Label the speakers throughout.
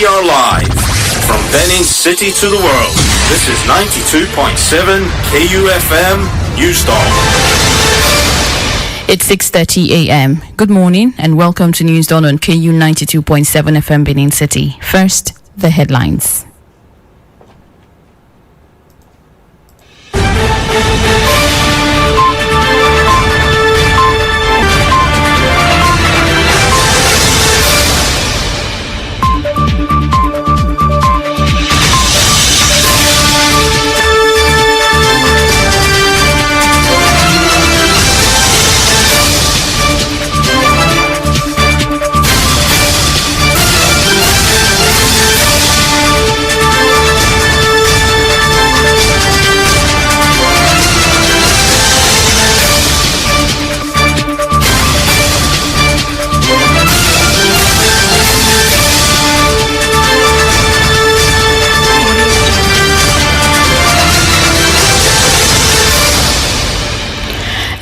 Speaker 1: We are live from Benin City to the world. This is 92.7 KUFM News Dawn.
Speaker 2: It's 6:30 a.m. Good morning and welcome to News Dawn on KU 92.7 FM Benin City. First, the headlines.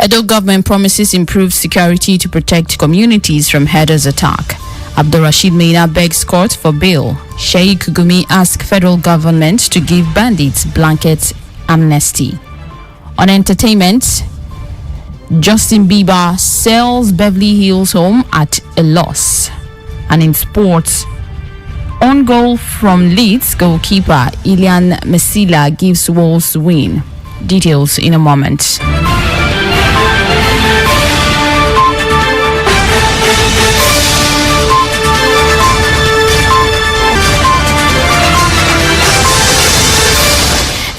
Speaker 2: Edo government promises improved security to protect communities from herders' attack. Abdulrashid Maina begs court for bail. Sheikh Gumi asks federal government to give bandits blanket amnesty. On entertainment, Justin Bieber sells Beverly Hills home at a loss. And in sports, on goal from Leeds goalkeeper Ilian Mesila gives Wolves win. Details in a moment.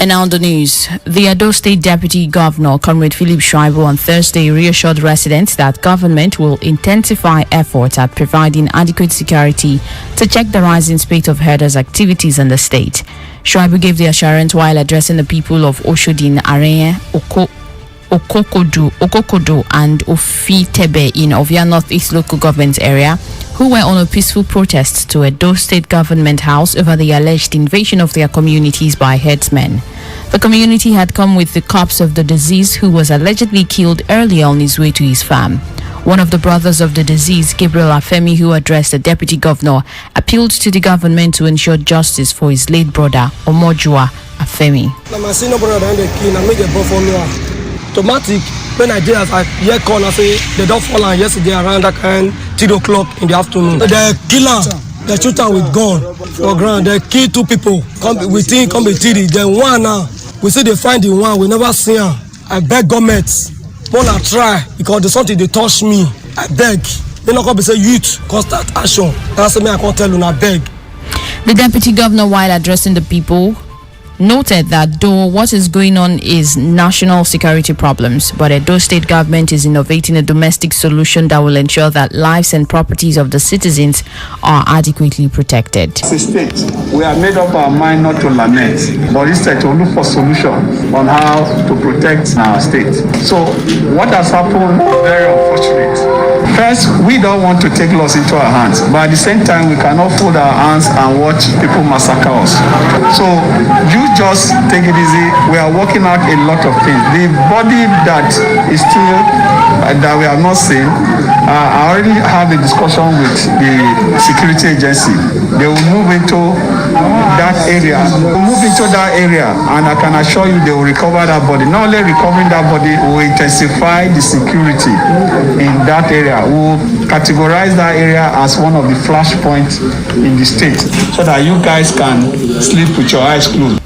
Speaker 2: And now the news. The Edo State Deputy Governor, Comrade Philip Shuaibu, on Thursday reassured residents that government will intensify efforts at providing adequate security to check the rising spate of herders' activities in the state. Shuaibu gave the assurance while addressing the people of Oshodin, Areye, Okokodo and Ofitebe in Ovia Northeast local government area, who were on a peaceful protest to Edo State Government House over the alleged invasion of their communities by herdsmen. The community had come with the corpse of the deceased, who was allegedly killed earlier on his way to his farm. One of the brothers of the deceased, Gabriel Afemi, who addressed the deputy governor, appealed to the government to ensure justice for his late brother, Omojua Afemi.
Speaker 3: Automatic when I did, as I hear call, I say they don't fall on yesterday around that kind 3 o'clock in the afternoon. They kill her, they shoot her with gun for ground. They kill 2 people. We think come be 3. Then one now, we say they find the one. We never see her. I beg government, wanna try because the something they touch me. I beg. They not come say youth, cause that action. That's me. I can't tell you. I beg.
Speaker 2: The deputy governor, while addressing the people, noted that though what is going on is national security problems, but Edo State government is innovating a domestic solution that will ensure that lives and properties of the citizens are adequately protected.
Speaker 4: As a state, we have made up our mind not to lament, but instead to look for solutions on how to protect our state. So what has happened is very unfortunate. First, we don't want to take laws into our hands, but at the same time, we cannot fold our hands and watch people massacre us. So you just take it easy. We are working out a lot of things. The body that is still that we have not seen, I already had a discussion with the security agency. They will move into that area. And I can assure you they will recover that body. Not only recovering that body, we will intensify the security in that area. We will categorize that area as one of the flashpoints in the state so that you guys can sleep with your eyes closed.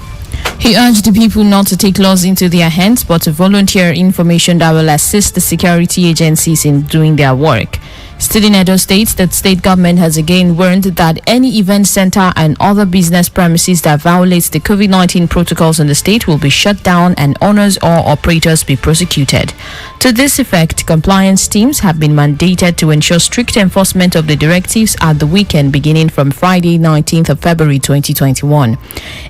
Speaker 2: He urged the people not to take laws into their hands, but to volunteer information that will assist the security agencies in doing their work. Still in Edo State, the state government has again warned that any event center and other business premises that violates the COVID-19 protocols in the state will be shut down and owners or operators be prosecuted. To this effect, compliance teams have been mandated to ensure strict enforcement of the directives at the weekend beginning from Friday, 19th of February 2021.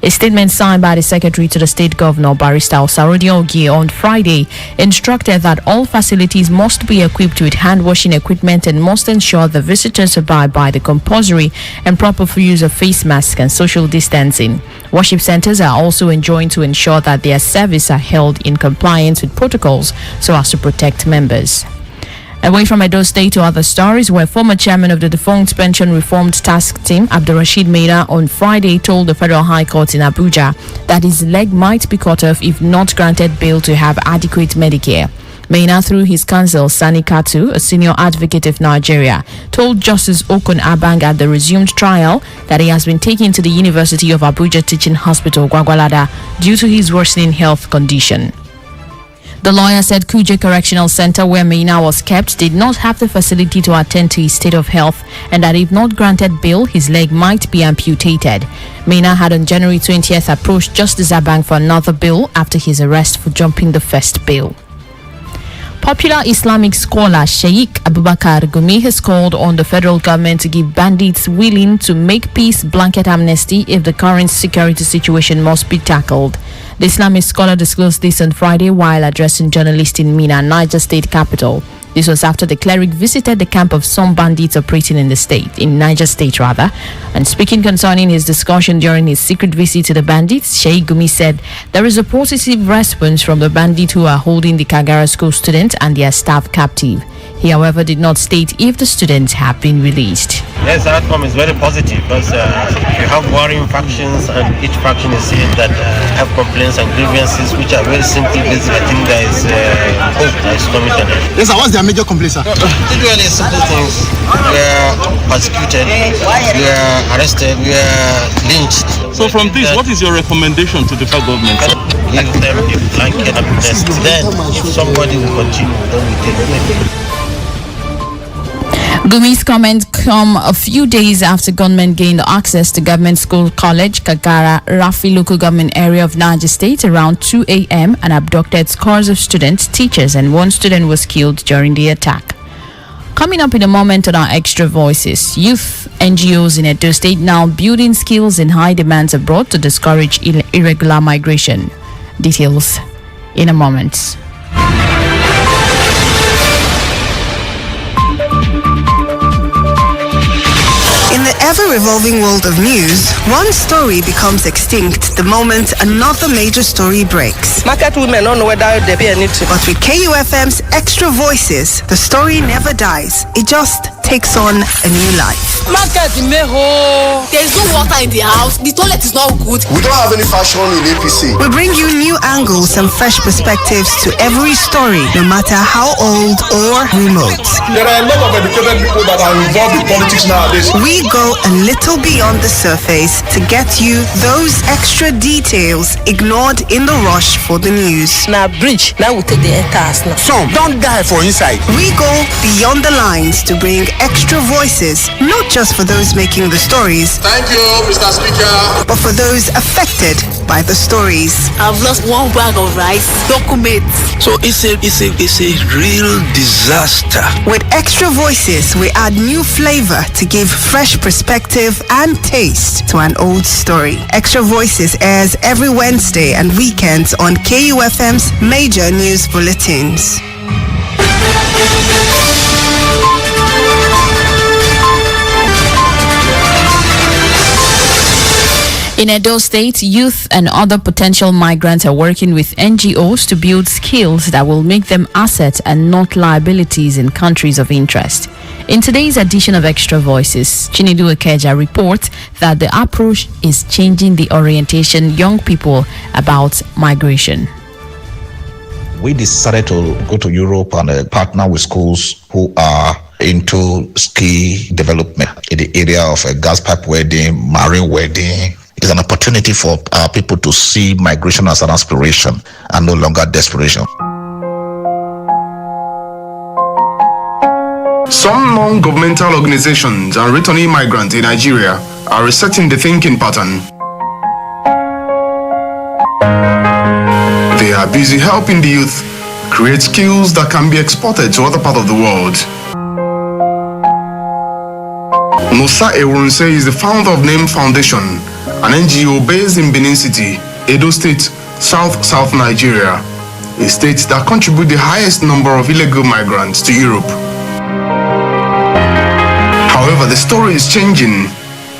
Speaker 2: A statement signed by the Secretary to the State Governor, Barrister Osarodi Ogie, on Friday instructed that all facilities must be equipped with hand-washing equipment and must ensure the visitors abide by the compulsory and proper use of face masks and social distancing. Worship centers are also enjoined to ensure that their services are held in compliance with protocols so as to protect members. Away from Edo State to other stories, where former chairman of the defunct pension reformed task team, Abdulrashid Maina, on Friday told the Federal High Court in Abuja that his leg might be cut off if not granted bail to have adequate Medicare. Maina, through his counsel, Sani Katu, a senior advocate of Nigeria, told Justice Okon Abang at the resumed trial that he has been taken to the University of Abuja Teaching Hospital, Gwagwalada, due to his worsening health condition. The lawyer said Kuje Correctional Center, where Maina was kept, did not have the facility to attend to his state of health and that if not granted bail, his leg might be amputated. Maina had on January 20th approached Justice Abang for another bail after his arrest for jumping the first bail. Popular Islamic scholar Sheikh Abubakar Gumi has called on the federal government to give bandits willing to make peace blanket amnesty if the current security situation must be tackled. The Islamic scholar disclosed this on Friday while addressing journalists in Mina, Niger State capital. This was after the cleric visited the camp of some bandits operating in Niger State, and speaking concerning his discussion during his secret visit to the bandits, Sheikh Gumi said there is a positive response from the bandits who are holding the Kagara school students and their staff captive. He, however, did not state if the students have been released.
Speaker 5: Yes, the outcome is very positive because you have warring factions and each faction is saying that have complaints and grievances which are very simple. I think there is hope that is coming to them.
Speaker 6: Yes, sir, what's their major complaints, sir?
Speaker 5: Usually simple things. We are persecuted, we are arrested, we are lynched.
Speaker 7: So from this, what is your recommendation to the federal government, sir?
Speaker 5: Give them a blanket amnesty. Then, if somebody will continue, then we take them.
Speaker 2: Gumi's comments come a few days after gunmen gained access to Government School College, Kagara, Rafi local government area of Niger State around 2 a.m. and abducted scores of students, teachers, and one student was killed during the attack. Coming up in a moment on our Extra Voices, youth NGOs in Edo State now building skills in high demands abroad to discourage irregular migration. Details in a moment.
Speaker 8: In the ever-revolving world of news, one story becomes extinct the moment another major story breaks.
Speaker 3: Market women don't know whether they pay anything.
Speaker 8: But with KUFM's Extra Voices, the story never dies. It just takes on a new life.
Speaker 3: Market meho.
Speaker 9: There is no water in the house. The toilet is not good.
Speaker 6: We don't have any fashion in APC.
Speaker 8: We bring you new angles and fresh perspectives to every story, no matter how old or remote.
Speaker 6: There are a lot of educated people that are involved in politics nowadays.
Speaker 8: We go a little beyond the surface to get you those extra details ignored in the rush for the news.
Speaker 3: Now bridge, now we take the entire now.
Speaker 6: Some don't die for inside.
Speaker 8: We go beyond the lines to bring extra voices, not just for those making the stories.
Speaker 6: Thank you, Mr. Speaker.
Speaker 8: But for those affected by the stories.
Speaker 9: I've lost one bag of rice, documents.
Speaker 10: So it's a real disaster.
Speaker 8: With Extra Voices, we add new flavor to give fresh perspective and taste to an old story. Extra Voices airs every Wednesday and weekends on KUFM's major news bulletins.
Speaker 2: In Edo State, youth and other potential migrants are working with NGOs to build skills that will make them assets and not liabilities in countries of interest. In today's edition of Extra Voices, Chinedu Okeja reports that the approach is changing the orientation young people about migration.
Speaker 11: We decided to go to Europe and partner with schools who are into skill development in the area of gas pipe welding, marine welding. It's an opportunity for people to see migration as an aspiration and no longer desperation.
Speaker 12: Some non-governmental organizations and returning migrants in Nigeria are resetting the thinking pattern. They are busy helping the youth create skills that can be exported to other parts of the world. Musa Ewunse is the founder of NAME Foundation, an NGO based in Benin City, Edo State, South Nigeria, a state that contributes the highest number of illegal migrants to Europe. However, the story is changing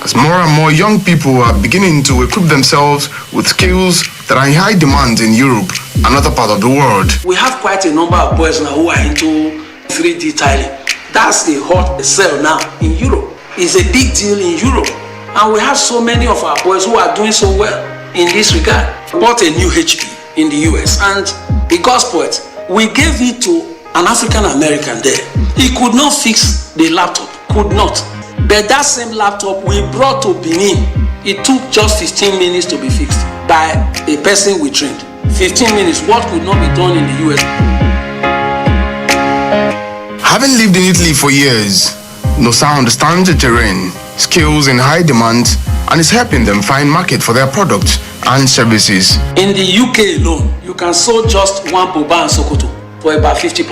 Speaker 12: as more and more young people are beginning to equip themselves with skills that are in high demand in Europe and other parts of the world.
Speaker 13: We have quite a number of boys now who are into 3D tiling. That's a hot sell now in Europe. It's a big deal in Europe. And we have so many of our boys who are doing so well in this regard. We bought a new HP in the US, and it got spoiled. We gave it to an African American there. He could not fix the laptop, could not. But that same laptop we brought to Benin, it took just 15 minutes to be fixed by a person we trained. 15 minutes, what could not be done in the US?
Speaker 12: Having lived in Italy for years, Nosa understands the terrain, skills in high demand, and is helping them find market for their products and services.
Speaker 13: In the UK alone, you can sew just one boba and sokoto for about £50.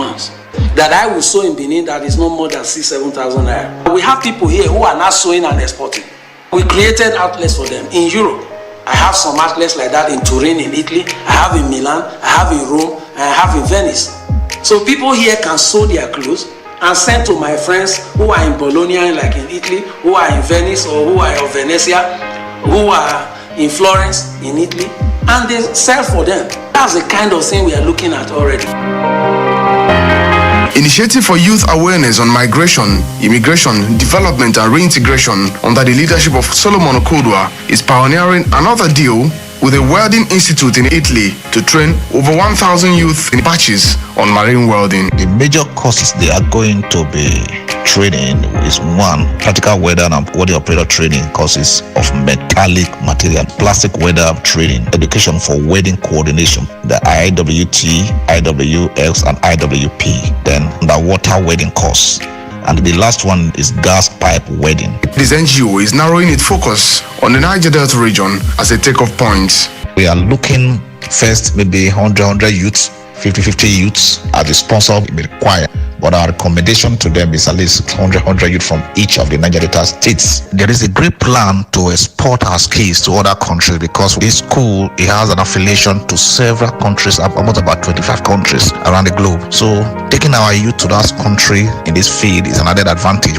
Speaker 13: That I will sew in Benin, that is no more than 6,000-7,000 naira. We have people here who are now sewing and exporting. We created outlets for them in Europe. I have some outlets like that in Turin, in Italy. I have in Milan, I have in Rome, and I have in Venice. So people here can sew their clothes and send to my friends who are in Bologna, like in Italy, who are in Venice, or who are in Venezia, who are in Florence, in Italy, and they sell for them. That's the kind of thing we are looking at already.
Speaker 12: Initiative for Youth Awareness on Migration, Immigration, Development and Reintegration under the leadership of Solomon Okodwa is pioneering another deal with a welding institute in Italy to train over 1,000 youth in batches on marine welding.
Speaker 11: The major courses they are going to be training is one, practical welder and welding operator training courses of metallic material, plastic welder training, education for welding coordination, the IWT, IWX and IWP, then underwater welding course. And the last one is gas pipe welding.
Speaker 12: This NGO is narrowing its focus on the Niger Delta region as a takeoff point.
Speaker 11: We are looking first maybe 100 youths, 50 youths as the sponsor may require. But our recommendation to them is at least 100 youth from each of the Niger Delta states. There is a great plan to export our skills to other countries because this school, it has an affiliation to several countries, almost about 25 countries around the globe. So taking our youth to that country in this field is an added advantage.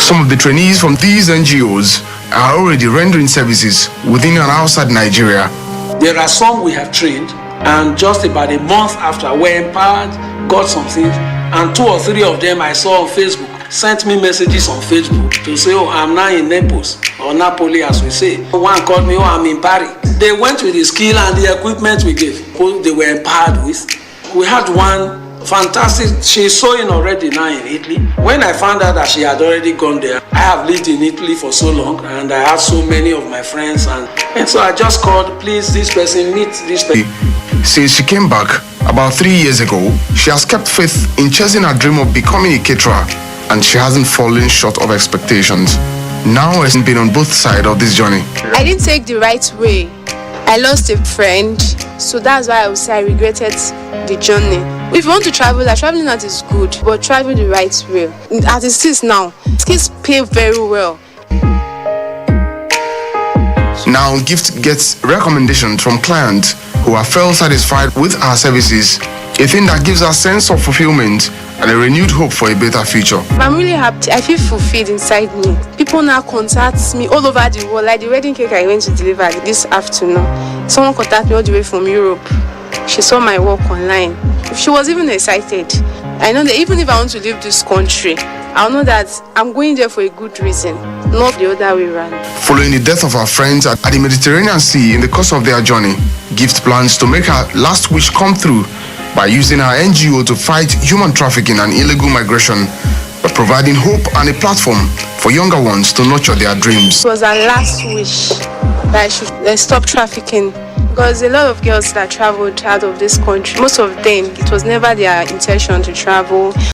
Speaker 12: Some of the trainees from these NGOs are already rendering services within and outside Nigeria.
Speaker 13: There are some we have trained, and just about a month after, we're empowered, got some things, and 2 or 3 of them I saw on Facebook sent me messages on Facebook to say, oh, I'm now in Naples, or Napoli as we say. One called me, oh, I'm in Paris. They went with the skill and the equipment we gave, who they were empowered with. We had one fantastic, she's sewing already now in Italy. When I found out that she had already gone there, I have lived in Italy for so long, and I have so many of my friends, and so I just called, please, this person, meet this person.
Speaker 12: Since she came back about 3 years ago, she has kept faith in chasing her dream of becoming a caterer, and she hasn't fallen short of expectations. Now has been on both sides of this journey.
Speaker 14: I didn't take the right way. I lost a friend, so that's why I would say I regretted the journey. If you want to travel, traveling out is good, but travel the right way. As it is now, skills pay very well.
Speaker 12: Now Gift gets recommendations from clients who are felt satisfied with our services, a thing that gives a sense of fulfillment and a renewed hope for a better future.
Speaker 14: I'm really happy. I feel fulfilled inside me. People now contact me all over the world, like the wedding cake I went to deliver this afternoon. Someone contacted me all the way from Europe. She saw my work online. She was even excited. I know that even if I want to leave this country, I'll know that I'm going there for a good reason, not the other way around.
Speaker 12: Following the death of her friends at the Mediterranean Sea in the course of their journey, Gift plans to make her last wish come through by using her NGO to fight human trafficking and illegal migration, by providing hope and a platform for younger ones to nurture their dreams.
Speaker 14: It was her last wish that I should stop trafficking. Because a lot of girls that traveled out of this country, most of them, it was never their intention to travel.